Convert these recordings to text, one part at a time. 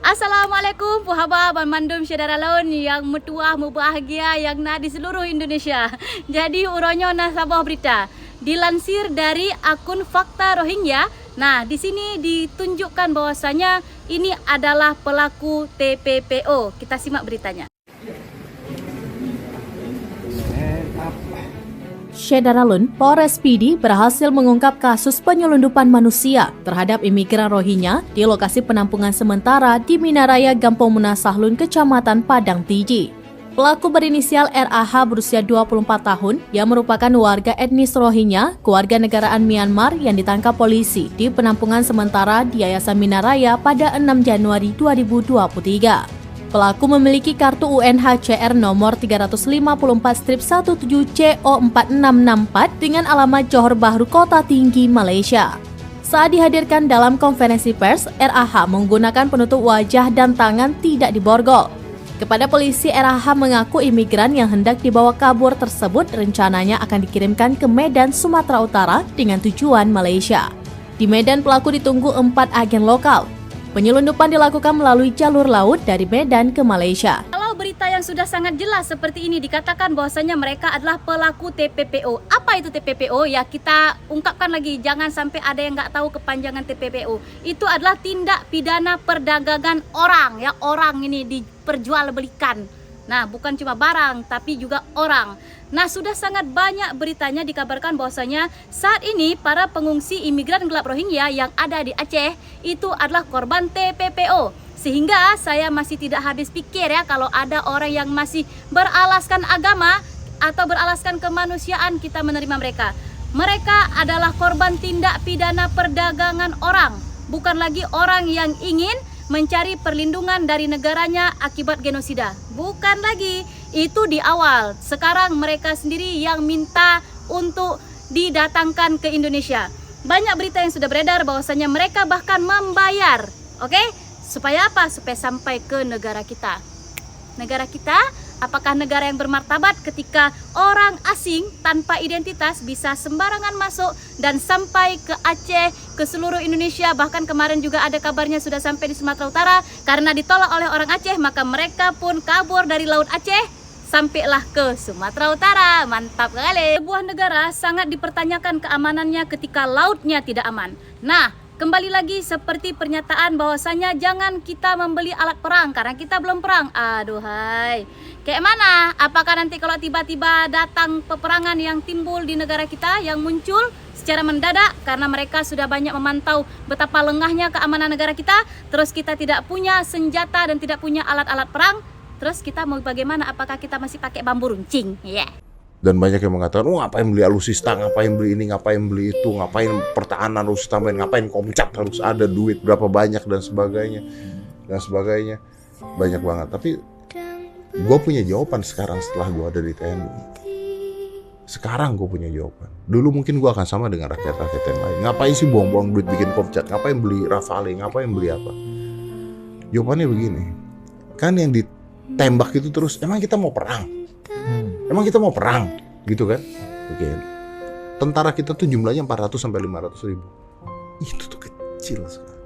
Assalamualaikum puhaba mandum saudara laun yang metuah berbahagia yang na di seluruh Indonesia. Jadi uronyo na sabah berita dilansir dari akun Fakta Rohingya. Nah, di sini ditunjukkan bahwasanya ini adalah pelaku TPPO. Kita simak beritanya. Shedaralun, Polres Pidi berhasil mengungkap kasus penyelundupan manusia terhadap imigran Rohingya di lokasi penampungan sementara di Minaraya Gampong Munasahlun, Kecamatan Padang Tiji. Pelaku berinisial RAH berusia 24 tahun yang merupakan warga etnis Rohingya, kewarganegaraan Myanmar yang ditangkap polisi di penampungan sementara di Yayasan Minaraya pada 6 Januari 2023. Pelaku memiliki kartu UNHCR nomor 354-17CO4664 dengan alamat Johor Bahru, Kota Tinggi, Malaysia. Saat dihadirkan dalam konferensi pers, RAH menggunakan penutup wajah dan tangan tidak diborgol. Kepada polisi, RAH mengaku imigran yang hendak dibawa kabur tersebut rencananya akan dikirimkan ke Medan, Sumatera Utara dengan tujuan Malaysia. Di Medan, pelaku ditunggu 4 agen lokal. Penyelundupan dilakukan melalui jalur laut dari Medan ke Malaysia. Kalau berita yang sudah sangat jelas seperti ini dikatakan bahwasanya mereka adalah pelaku TPPO. Apa itu TPPO? Ya kita ungkapkan lagi, jangan sampai ada yang nggak tahu kepanjangan TPPO. Itu adalah tindak pidana perdagangan orang. Ya, orang ini diperjualbelikan. Nah, bukan cuma barang tapi juga orang. Nah, sudah sangat banyak beritanya dikabarkan bahwasanya saat ini para pengungsi imigran gelap Rohingya yang ada di Aceh itu adalah korban TPPO. Sehingga saya masih tidak habis pikir ya kalau ada orang yang masih beralaskan agama atau beralaskan kemanusiaan kita menerima mereka. Mereka adalah korban tindak pidana perdagangan orang, bukan lagi orang yang ingin mencari perlindungan dari negaranya akibat genosida. Bukan lagi, itu di awal. Sekarang mereka sendiri yang minta untuk didatangkan ke Indonesia. Banyak berita yang sudah beredar bahwasanya mereka bahkan membayar. Oke? Supaya apa? Supaya sampai ke negara kita. Negara kita, apakah negara yang bermartabat ketika orang asing tanpa identitas bisa sembarangan masuk dan sampai ke Aceh, ke seluruh Indonesia, bahkan kemarin juga ada kabarnya sudah sampai di Sumatera Utara. Karena ditolak oleh orang Aceh, maka mereka pun kabur dari Laut Aceh, sampailah ke Sumatera Utara. Mantap kali. Sebuah negara sangat dipertanyakan keamanannya ketika lautnya tidak aman. Nah, kembali lagi seperti pernyataan bahwasanya jangan kita membeli alat perang karena kita belum perang. Aduhai. Kayak mana? Apakah nanti kalau tiba-tiba datang peperangan yang timbul di negara kita yang muncul secara mendadak karena mereka sudah banyak memantau betapa lengahnya keamanan negara kita, terus kita tidak punya senjata dan tidak punya alat-alat perang, terus kita mau bagaimana? Apakah kita masih pakai bambu runcing? Ya. Yeah. Dan banyak yang mengatakan, ngapain beli alutsista, ngapain beli ini, ngapain beli itu, ngapain pertahanan harus tambahin, ngapain komcat harus ada duit berapa banyak dan sebagainya. Banyak banget. Tapi gue punya jawaban sekarang setelah gue ada di TNI. Sekarang gue punya jawaban. Dulu mungkin gue akan sama dengan rakyat-rakyat yang lain. Ngapain sih buang-buang duit bikin komcat, ngapain beli Rafale, ngapain beli apa. Jawabannya begini, kan yang ditembak itu terus, emang kita mau perang? Emang kita mau perang, gitu kan? Oke. Tentara kita tuh jumlahnya 400 sampai 500 ribu. Itu tuh kecil sekali.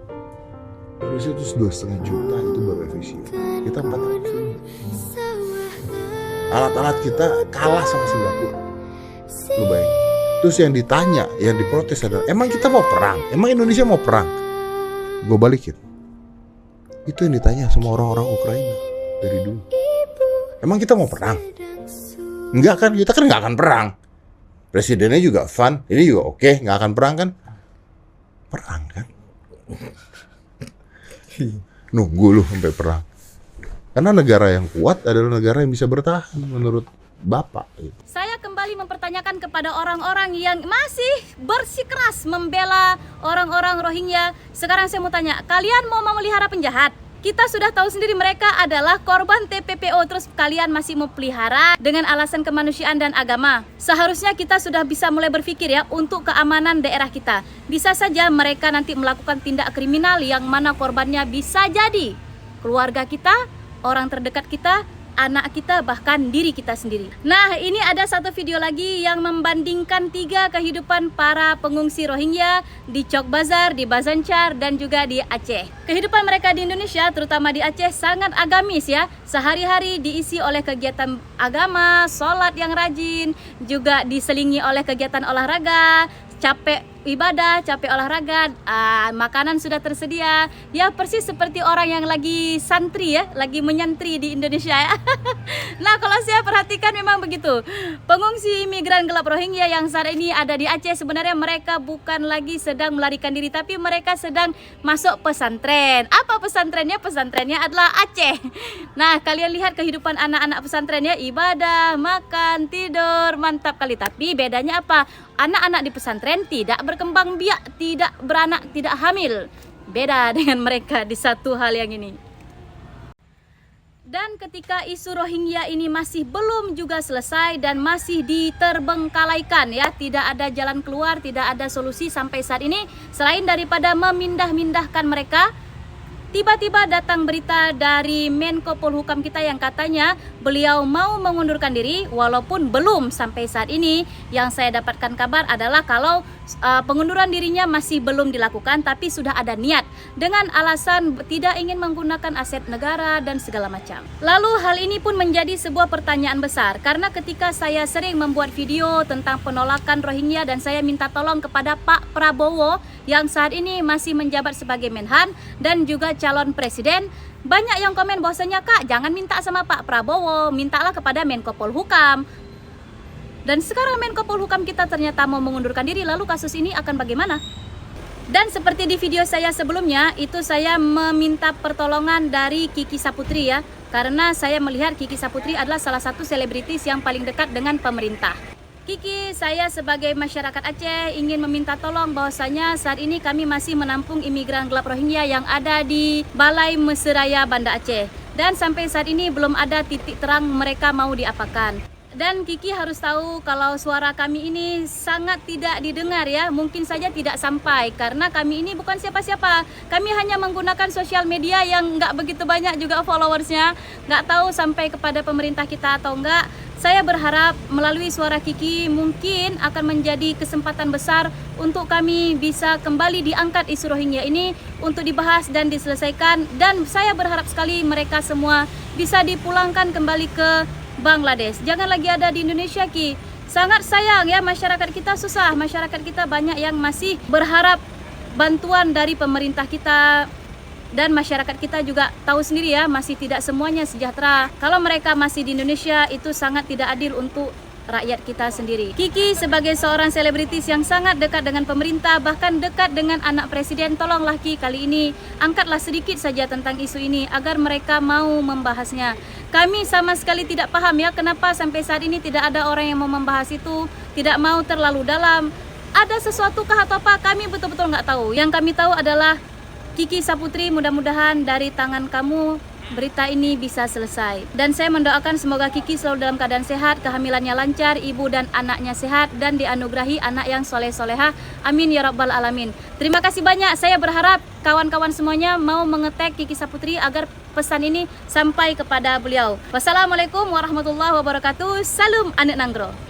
Dari situ 2,5 juta itu baru efisien. Kita 400 ribu. Alat-alat kita kalah sama Singapura. Lu bayangin. Terus yang ditanya, yang diprotes adalah, emang kita mau perang? Emang Indonesia mau perang? Gue balikin. Itu yang ditanya sama orang-orang Ukraina dari dulu. Emang kita mau perang? Enggak kan, kita kan nggak akan perang. Presidennya juga fun, ini juga oke, nggak akan perang kan? Perang kan? Nunggu lu sampai perang. Karena negara yang kuat adalah negara yang bisa bertahan menurut Bapak. Saya kembali mempertanyakan kepada orang-orang yang masih bersikeras membela orang-orang Rohingya. Sekarang saya mau tanya, kalian mau memelihara penjahat? Kita sudah tahu sendiri mereka adalah korban TPPO, terus kalian masih mau pelihara dengan alasan kemanusiaan dan agama. Seharusnya kita sudah bisa mulai berpikir ya untuk keamanan daerah kita. Bisa saja mereka nanti melakukan tindak kriminal yang mana korbannya bisa jadi keluarga kita, orang terdekat kita, anak kita, bahkan diri kita sendiri. Nah, ini ada satu video lagi yang membandingkan 3 kehidupan para pengungsi Rohingya di Cox's Bazar, di Bhasanchar, dan juga di Aceh. Kehidupan mereka di Indonesia, terutama di Aceh, sangat agamis ya. Sehari-hari diisi oleh kegiatan agama, sholat yang rajin, juga diselingi oleh kegiatan olahraga, capek ibadah, capek olahraga, makanan sudah tersedia. Ya persis seperti orang yang lagi santri ya, lagi menyantri di Indonesia ya. Nah, kalau saya perhatikan memang begitu. Pengungsi migran gelap Rohingya yang saat ini ada di Aceh, sebenarnya mereka bukan lagi sedang melarikan diri, tapi mereka sedang masuk pesantren. Apa pesantrennya? Pesantrennya adalah Aceh. Nah, kalian lihat kehidupan anak-anak pesantrennya, ibadah, makan, tidur, mantap kali. Tapi bedanya apa? Anak-anak di pesantren tidak berkembang biak, tidak beranak, tidak hamil. Beda dengan mereka di satu hal yang ini. Dan ketika isu Rohingya ini masih belum juga selesai dan masih diterbengkalaikan ya, tidak ada jalan keluar, tidak ada solusi sampai saat ini selain daripada memindah-mindahkan mereka. Tiba-tiba datang berita dari Menko Polhukam kita yang katanya beliau mau mengundurkan diri, walaupun belum sampai saat ini. Yang saya dapatkan kabar adalah kalau pengunduran dirinya masih belum dilakukan, tapi sudah ada niat dengan alasan tidak ingin menggunakan aset negara dan segala macam. Lalu hal ini pun menjadi sebuah pertanyaan besar, karena ketika saya sering membuat video tentang penolakan Rohingya dan saya minta tolong kepada Pak Prabowo yang saat ini masih menjabat sebagai Menhan dan juga calon presiden, banyak yang komen bahwasanya, Kak, jangan minta sama Pak Prabowo, mintalah kepada Menko Polhukam. Dan sekarang Menko Polhukam kita ternyata mau mengundurkan diri, lalu kasus ini akan bagaimana? Dan seperti di video saya sebelumnya, itu saya meminta pertolongan dari Kiki Saputri ya, karena saya melihat Kiki Saputri adalah salah satu selebritis yang paling dekat dengan pemerintah. Kiki, saya sebagai masyarakat Aceh ingin meminta tolong bahwasanya saat ini kami masih menampung imigran gelap Rohingya yang ada di Balai Meseraya Banda Aceh. Dan sampai saat ini belum ada titik terang mereka mau diapakan. Dan Kiki harus tahu kalau suara kami ini sangat tidak didengar ya, mungkin saja tidak sampai karena kami ini bukan siapa-siapa. Kami hanya menggunakan sosial media yang nggak begitu banyak juga followersnya, nggak tahu sampai kepada pemerintah kita atau enggak. Saya berharap melalui suara Kiki mungkin akan menjadi kesempatan besar untuk kami bisa kembali diangkat isu Rohingya ini untuk dibahas dan diselesaikan. Dan saya berharap sekali mereka semua bisa dipulangkan kembali ke Bangladesh. Jangan lagi ada di Indonesia, Ki. Sangat sayang ya, masyarakat kita susah. Masyarakat kita banyak yang masih berharap bantuan dari pemerintah kita. Dan masyarakat kita juga tahu sendiri ya, masih tidak semuanya sejahtera. Kalau mereka masih di Indonesia, itu sangat tidak adil untuk rakyat kita sendiri. Kiki sebagai seorang selebritis yang sangat dekat dengan pemerintah, bahkan dekat dengan anak presiden, tolonglah Ki kali ini angkatlah sedikit saja tentang isu ini agar mereka mau membahasnya. Kami sama sekali tidak paham ya kenapa sampai saat ini tidak ada orang yang mau membahas itu, tidak mau terlalu dalam. Ada sesuatu kah atau apa? Kami betul-betul nggak tahu. Yang kami tahu adalah Kiki Saputri, mudah-mudahan dari tangan kamu berita ini bisa selesai. Dan saya mendoakan semoga Kiki selalu dalam keadaan sehat, kehamilannya lancar, ibu dan anaknya sehat, dan dianugerahi anak yang soleh-solehah. Amin ya rabbal alamin. Terima kasih banyak. Saya berharap kawan-kawan semuanya mau mengetek Kiki Saputri agar pesan ini sampai kepada beliau. Wassalamualaikum warahmatullahi wabarakatuh. Salam Anak Nanggro.